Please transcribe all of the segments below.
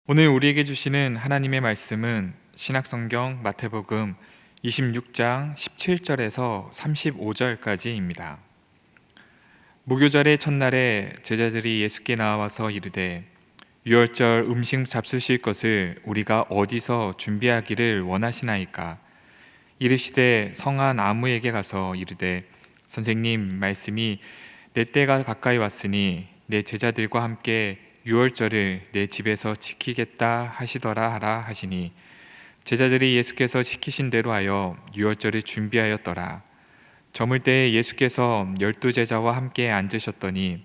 오늘 우리에게 주시는 하나님의 말씀은 신약성경 마태복음 26장 17절에서 35절까지입니다. 무교절의 첫날에 제자들이 예수께 나와서 이르되 유월절 음식 잡수실 것을 우리가 어디서 준비하기를 원하시나이까? 이르시되 성한 아무에게 가서 이르되 선생님, 말씀이 내 때가 가까이 왔으니 내 제자들과 함께 유월절을 내 집에서 지키겠다 하시더라 하라 하시니 제자들이 예수께서 시키신 대로 하여 유월절을 준비하였더라. 저물 때에 예수께서 12제자와 함께 앉으셨더니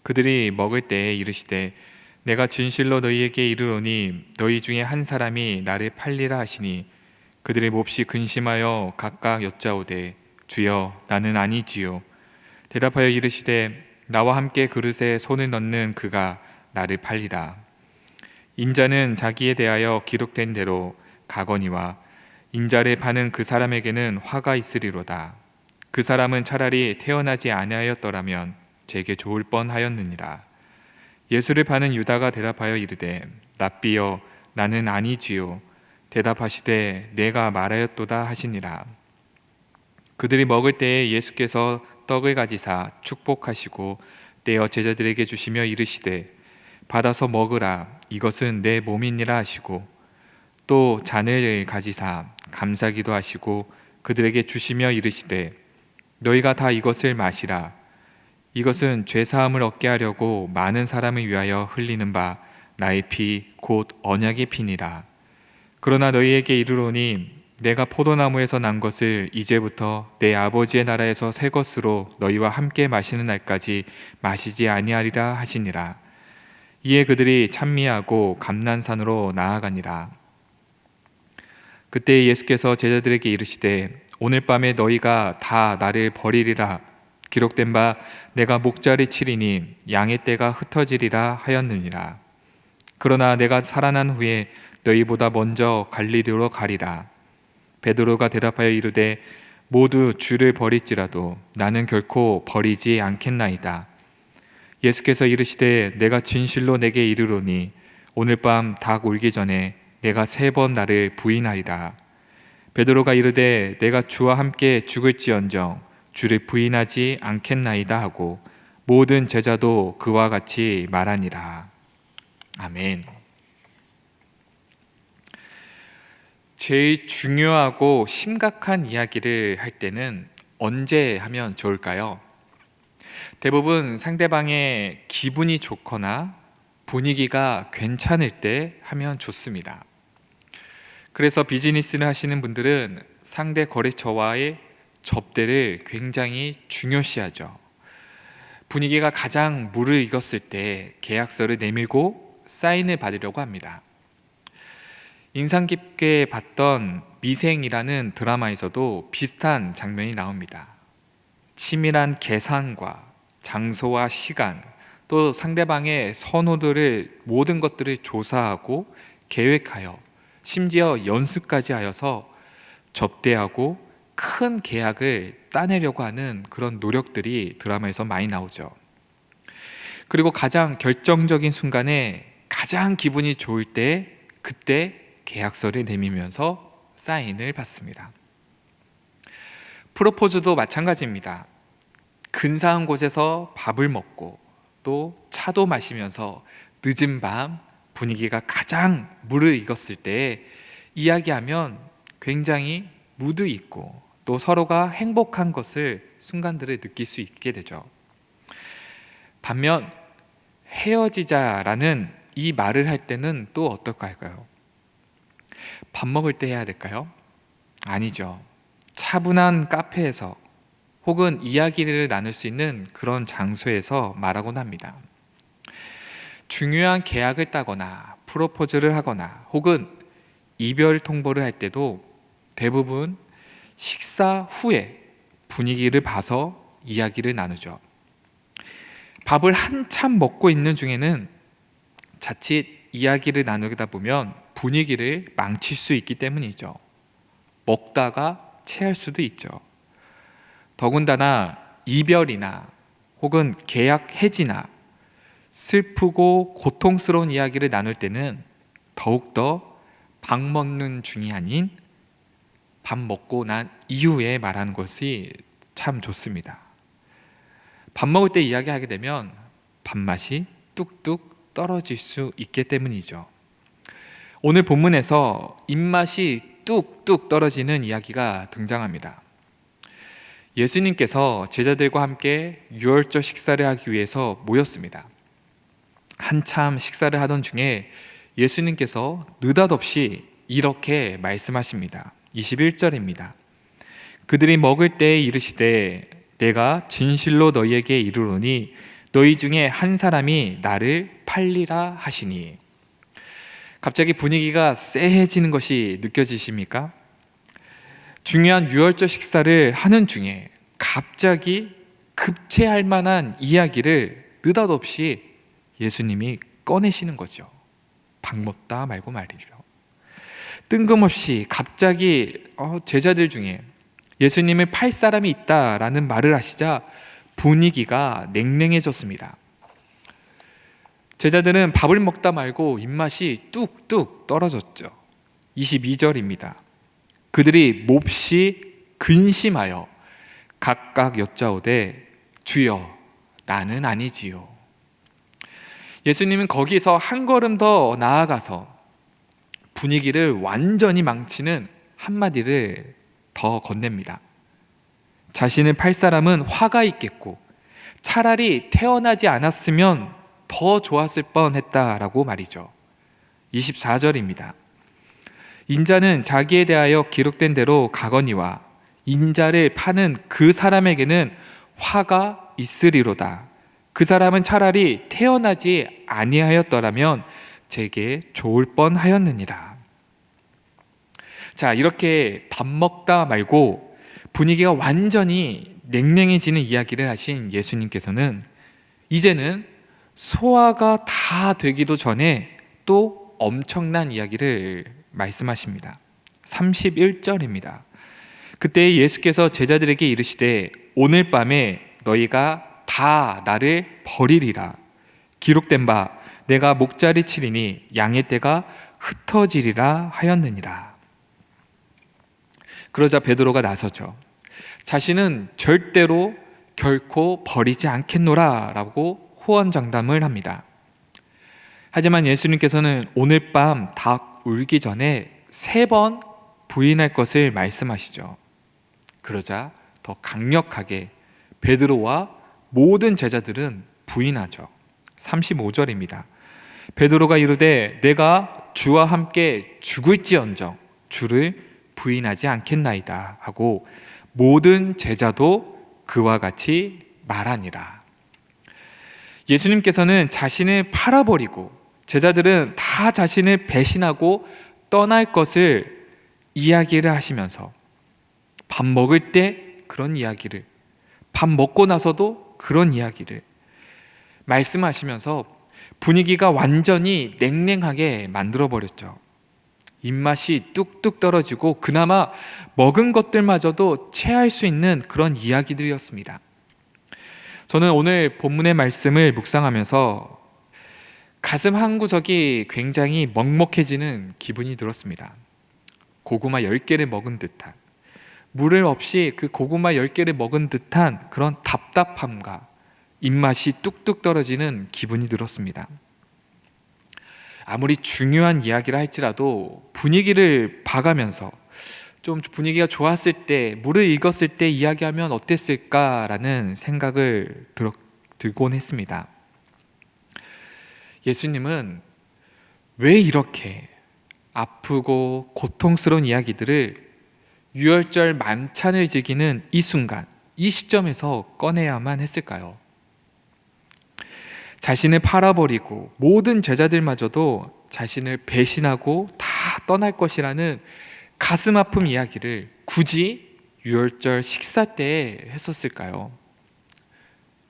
그들이 먹을 때에 이르시되 내가 진실로 너희에게 이르노니 너희 중에 한 사람이 나를 팔리라 하시니 그들이 몹시 근심하여 각각 여짜오되 주여 나는 아니지요. 대답하여 이르시되 나와 함께 그릇에 손을 넣는 그가 나를 팔리라. 인자는 자기에 대하여 기록된 대로 가거니와 인자를 파는 그 사람에게는 화가 있으리로다. 그 사람은 차라리 태어나지 아니하였더라면 제게 좋을 뻔하였느니라. 예수를 파는 유다가 대답하여 이르되 랍비여 나는 아니지요. 대답하시되 내가 말하였도다 하시니라. 그들이 먹을 때에 예수께서 떡을 가지사 축복하시고 떼어 제자들에게 주시며 이르시되 받아서 먹으라 이것은 내 몸이니라 하시고 또 잔을 가지사 감사기도 하시고 그들에게 주시며 이르시되 너희가 다 이것을 마시라 이것은 죄사함을 얻게 하려고 많은 사람을 위하여 흘리는 바 나의 피 곧 언약의 피니라. 그러나 너희에게 이르노니 내가 포도나무에서 난 것을 이제부터 내 아버지의 나라에서 새 것으로 너희와 함께 마시는 날까지 마시지 아니하리라 하시니라. 이에 그들이 찬미하고 감난산으로 나아가니라. 그때 예수께서 제자들에게 이르시되 오늘 밤에 너희가 다 나를 버리리라. 기록된 바 내가 목자를 치리니 양의 떼가 흩어지리라 하였느니라. 그러나 내가 살아난 후에 너희보다 먼저 갈릴리로 가리라. 베드로가 대답하여 이르되 모두 주를 버릴지라도 나는 결코 버리지 않겠나이다. 예수께서 이르시되 내가 진실로 내게 이르노니 오늘 밤 닭 울기 전에 내가 3번 나를 부인하리라. 베드로가 이르되 내가 주와 함께 죽을지언정 주를 부인하지 않겠나이다 하고 모든 제자도 그와 같이 말하니라. 아멘. 제일 중요하고 심각한 이야기를 할 때는 언제 하면 좋을까요? 대부분 상대방의 기분이 좋거나 분위기가 괜찮을 때 하면 좋습니다. 그래서 비즈니스를 하시는 분들은 상대 거래처와의 접대를 굉장히 중요시하죠. 분위기가 가장 무르익었을 때 계약서를 내밀고 사인을 받으려고 합니다. 인상 깊게 봤던 미생이라는 드라마에서도 비슷한 장면이 나옵니다. 치밀한 계산과 장소와 시간, 또 상대방의 선호들을 모든 것들을 조사하고 계획하여 심지어 연습까지 하여서 접대하고 큰 계약을 따내려고 하는 그런 노력들이 드라마에서 많이 나오죠. 그리고 가장 결정적인 순간에 가장 기분이 좋을 때 그때 계약서를 내밀면서 사인을 받습니다. 프로포즈도 마찬가지입니다. 근사한 곳에서 밥을 먹고 또 차도 마시면서 늦은 밤 분위기가 가장 무르익었을 때 이야기하면 굉장히 무드 있고 또 서로가 행복한 것을 순간들을 느낄 수 있게 되죠. 반면 헤어지자라는 이 말을 할 때는 또 어떨까요? 밥 먹을 때 해야 될까요? 아니죠. 차분한 카페에서 혹은 이야기를 나눌 수 있는 그런 장소에서 말하곤 합니다. 중요한 계약을 따거나 프로포즈를 하거나 혹은 이별 통보를 할 때도 대부분 식사 후에 분위기를 봐서 이야기를 나누죠. 밥을 한참 먹고 있는 중에는 자칫 이야기를 나누다 보면 분위기를 망칠 수 있기 때문이죠. 먹다가 체할 수도 있죠. 더군다나 이별이나 혹은 계약 해지나 슬프고 고통스러운 이야기를 나눌 때는 더욱더 밥 먹는 중이 아닌 밥 먹고 난 이후에 말하는 것이 참 좋습니다. 밥 먹을 때 이야기하게 되면 밥맛이 뚝뚝 떨어질 수 있기 때문이죠. 오늘 본문에서 입맛이 뚝뚝 떨어지는 이야기가 등장합니다. 예수님께서 제자들과 함께 유월절 식사를 하기 위해서 모였습니다. 한참 식사를 하던 중에 예수님께서 느닷없이 이렇게 말씀하십니다. 21절입니다. 그들이 먹을 때에 이르시되 내가 진실로 너희에게 이르노니 너희 중에 한 사람이 나를 팔리라 하시니. 갑자기 분위기가 쎄해지는 것이 느껴지십니까? 중요한 유월절 식사를 하는 중에 갑자기 급체할 만한 이야기를 느닷없이 예수님이 꺼내시는 거죠. 밥 먹다 말고 말이죠. 뜬금없이 갑자기 제자들 중에 예수님을 팔 사람이 있다라는 말을 하시자 분위기가 냉랭해졌습니다. 제자들은 밥을 먹다 말고 입맛이 뚝뚝 떨어졌죠. 22절입니다. 그들이 몹시 근심하여 각각 여짜오되 주여 나는 아니지요. 예수님은 거기서 한 걸음 더 나아가서 분위기를 완전히 망치는 한마디를 더 건넵니다. 자신을 팔 사람은 화가 있겠고 차라리 태어나지 않았으면 더 좋았을 뻔했다라고 말이죠. 24절입니다. 인자는 자기에 대하여 기록된 대로 가거니와 인자를 파는 그 사람에게는 화가 있으리로다. 그 사람은 차라리 태어나지 아니하였더라면 제게 좋을 뻔하였느니라. 자, 이렇게 밥 먹다 말고 분위기가 완전히 냉랭해지는 이야기를 하신 예수님께서는 이제는 소화가 다 되기도 전에 또 엄청난 이야기를 말씀하십니다. 31절입니다. 그때 예수께서 제자들에게 이르시되 오늘 밤에 너희가 다 나를 버리리라. 기록된 바 내가 목자리 치리니 양의 떼가 흩어지리라 하였느니라. 그러자 베드로가 나서죠. 자신은 절대로 결코 버리지 않겠노라 라고 호언장담을 합니다. 하지만 예수님께서는 오늘 밤 닭 울기 전에 3번 부인할 것을 말씀하시죠. 그러자 더 강력하게 베드로와 모든 제자들은 부인하죠. 35절입니다. 베드로가 이르되 내가 주와 함께 죽을지언정 주를 부인하지 않겠나이다 하고 모든 제자도 그와 같이 말하니라. 예수님께서는 자신을 팔아버리고 제자들은 다 자신을 배신하고 떠날 것을 이야기를 하시면서 밥 먹을 때 그런 이야기를, 밥 먹고 나서도 그런 이야기를 말씀하시면서 분위기가 완전히 냉랭하게 만들어버렸죠. 입맛이 뚝뚝 떨어지고 그나마 먹은 것들마저도 체할 수 있는 그런 이야기들이었습니다. 저는 오늘 본문의 말씀을 묵상하면서 가슴 한구석이 굉장히 먹먹해지는 기분이 들었습니다. 고구마 10개를 먹은 듯한, 물을 없이 그 고구마 10개를 먹은 듯한 그런 답답함과 입맛이 뚝뚝 떨어지는 기분이 들었습니다. 아무리 중요한 이야기를 할지라도 분위기를 봐가면서 좀 분위기가 좋았을 때, 물을 익었을 때 이야기하면 어땠을까라는 생각을 들곤 했습니다. 예수님은 왜 이렇게 아프고 고통스러운 이야기들을 유월절 만찬을 즐기는 이 순간, 이 시점에서 꺼내야만 했을까요? 자신을 팔아버리고 모든 제자들마저도 자신을 배신하고 다 떠날 것이라는 가슴 아픔 이야기를 굳이 유월절 식사 때에 했었을까요?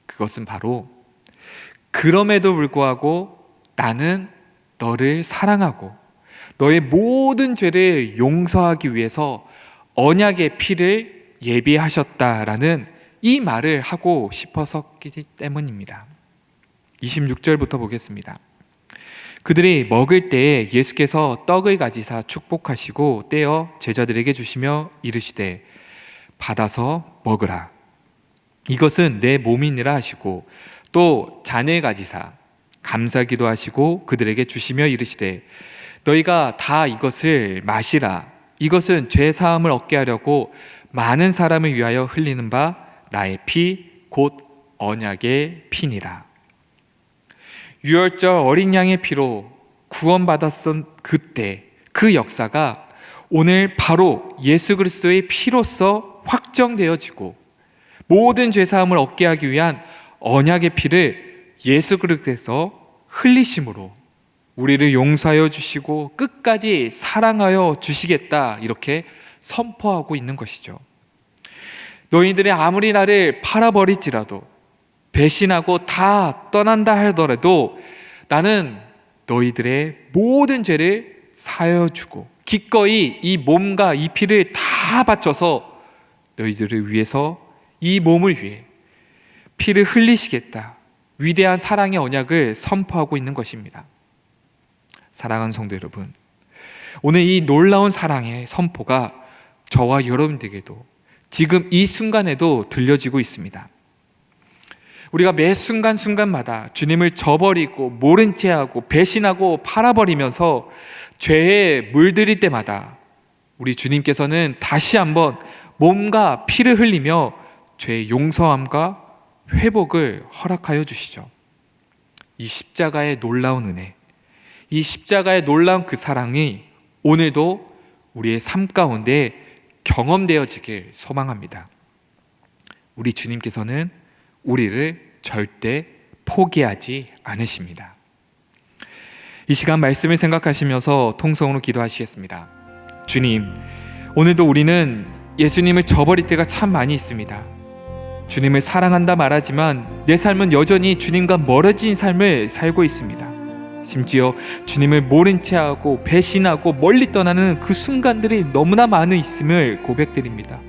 그것은 바로 그럼에도 불구하고 나는 너를 사랑하고 너의 모든 죄를 용서하기 위해서 언약의 피를 예비하셨다라는 이 말을 하고 싶어서기 때문입니다. 26절부터 보겠습니다. 그들이 먹을 때에 예수께서 떡을 가지사 축복하시고 떼어 제자들에게 주시며 이르시되 받아서 먹으라. 이것은 내 몸이니라 하시고 또 잔을 가지사 감사기도 하시고 그들에게 주시며 이르시되 너희가 다 이것을 마시라. 이것은 죄 사함을 얻게 하려고 많은 사람을 위하여 흘리는 바 나의 피 곧 언약의 피니라. 유월절 어린 양의 피로 구원받았던 그때 그 역사가 오늘 바로 예수 그리스도의 피로써 확정되어지고 모든 죄사함을 얻게 하기 위한 언약의 피를 예수 그리스도께서 흘리심으로 우리를 용서하여 주시고 끝까지 사랑하여 주시겠다, 이렇게 선포하고 있는 것이죠. 너희들이 아무리 나를 팔아버릴지라도 배신하고 다 떠난다 하더라도 나는 너희들의 모든 죄를 사하여 주고 기꺼이 이 몸과 이 피를 다 바쳐서 너희들을 위해서, 이 몸을 위해 피를 흘리시겠다, 위대한 사랑의 언약을 선포하고 있는 것입니다. 사랑하는 성도 여러분, 오늘 이 놀라운 사랑의 선포가 저와 여러분들에게도 지금 이 순간에도 들려지고 있습니다. 우리가 매 순간순간마다 주님을 저버리고 모른 채하고 배신하고 팔아버리면서 죄에 물들일 때마다 우리 주님께서는 다시 한번 몸과 피를 흘리며 죄의 용서함과 회복을 허락하여 주시죠. 이 십자가의 놀라운 은혜, 이 십자가의 놀라운 그 사랑이 오늘도 우리의 삶 가운데 경험되어지길 소망합니다. 우리 주님께서는 우리를 절대 포기하지 않으십니다. 이 시간 말씀을 생각하시면서 통성으로 기도하시겠습니다. 주님, 오늘도 우리는 예수님을 저버릴 때가 참 많이 있습니다. 주님을 사랑한다 말하지만 내 삶은 여전히 주님과 멀어진 삶을 살고 있습니다. 심지어 주님을 모른 채하고 배신하고 멀리 떠나는 그 순간들이 너무나 많이 있음을 고백드립니다.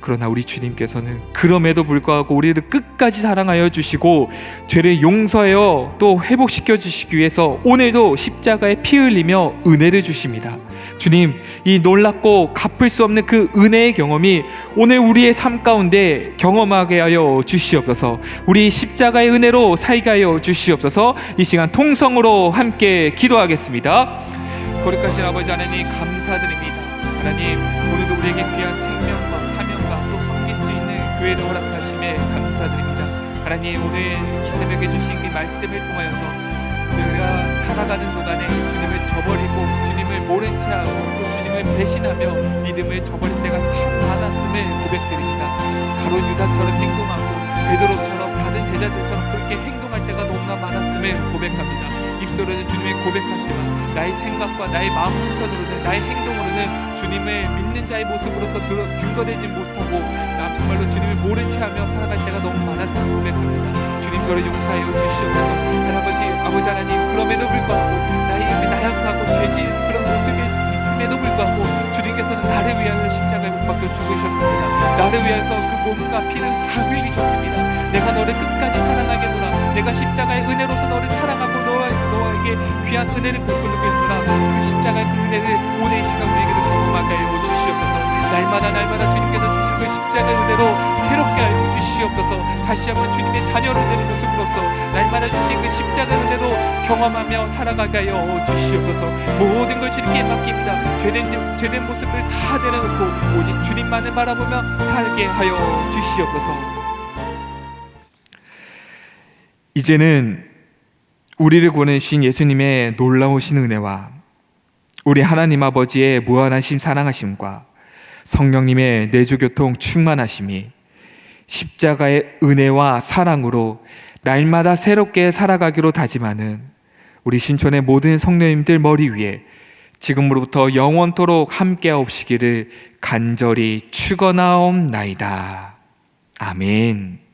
그러나 우리 주님께서는 그럼에도 불구하고 우리를 끝까지 사랑하여 주시고 죄를 용서하여 또 회복시켜 주시기 위해서 오늘도 십자가에 피 흘리며 은혜를 주십니다. 주님, 이 놀랍고 갚을 수 없는 그 은혜의 경험이 오늘 우리의 삶 가운데 경험하게 하여 주시옵소서. 우리 십자가의 은혜로 살게 하여 주시옵소서. 이 시간 통성으로 함께 기도하겠습니다. 거룩하신 아버지 하나님, 감사드립니다. 하나님, 오늘도 우리에게 귀한 생명과 사명과 또 섬길 수 있는 교회를 허락하심에 감사드립니다. 하나님, 오늘 이 새벽에 주신 그 말씀을 통하여서 우리가 살아가는 동안에 주님을 저버리고 주님을 모른 채하고 또 주님을 배신하며 믿음을 저버릴 때가 참 많았음을 고백드립니다. 가룟 유다처럼 행동하고 베드로처럼 다른 제자들처럼 그렇게 행동할 때가 너무나 많았음을 고백합니다. 입술로는 주님을 고백하지만 나의 생각과 나의 마음 한편으로는, 나의 행동으로는 주님을 믿는 자의 모습으로서 증거되지 못하고 나 정말로 주님을 모른 채하며 살아갈 때가 너무 많았음을 고백합니다. 주님, 저를 용서하여 주시옵소서. 아버지 하나님, 그럼에도 불구하고 나의 그 나약하고 죄진 그런 모습이 있음에도 불구하고 주님께서는 나를 위하여 십자가에 못 박혀 죽으셨습니다. 나를 위해서 그 몸과 피를 다 흘리셨습니다. 내가 너를 끝까지 사랑하겠노라. 내가 십자가의 은혜로서 너를 사랑하고 너에게 귀한 은혜를 베풀겠노라. 그 십자가의 그 은혜를 오늘 이 시간 우리에게도 경험하게 하여 주시옵소서. 날마다 주님께서 주신 그 십자가의 은혜로 새롭게 하여 주시옵소서. 다시 한번 주님의 자녀로 되는 모습으로서 날마다 주신 그 십자가의 은혜로 경험하며 살아가게 하여 주시옵소서. 모든 걸 주님께 맡깁니다. 죄된 모습을 다 내려놓고 오직 주님만을 바라보며 살게 하여 주시옵소서. 이제는 우리를 구원해주신 예수님의 놀라우신 은혜와 우리 하나님 아버지의 무한하신 사랑하심과 성령님의 내주교통 충만하심이 십자가의 은혜와 사랑으로 날마다 새롭게 살아가기로 다짐하는 우리 신촌의 모든 성도님들 머리 위에 지금으로부터 영원토록 함께하옵시기를 간절히 축원하옵나이다. 아멘.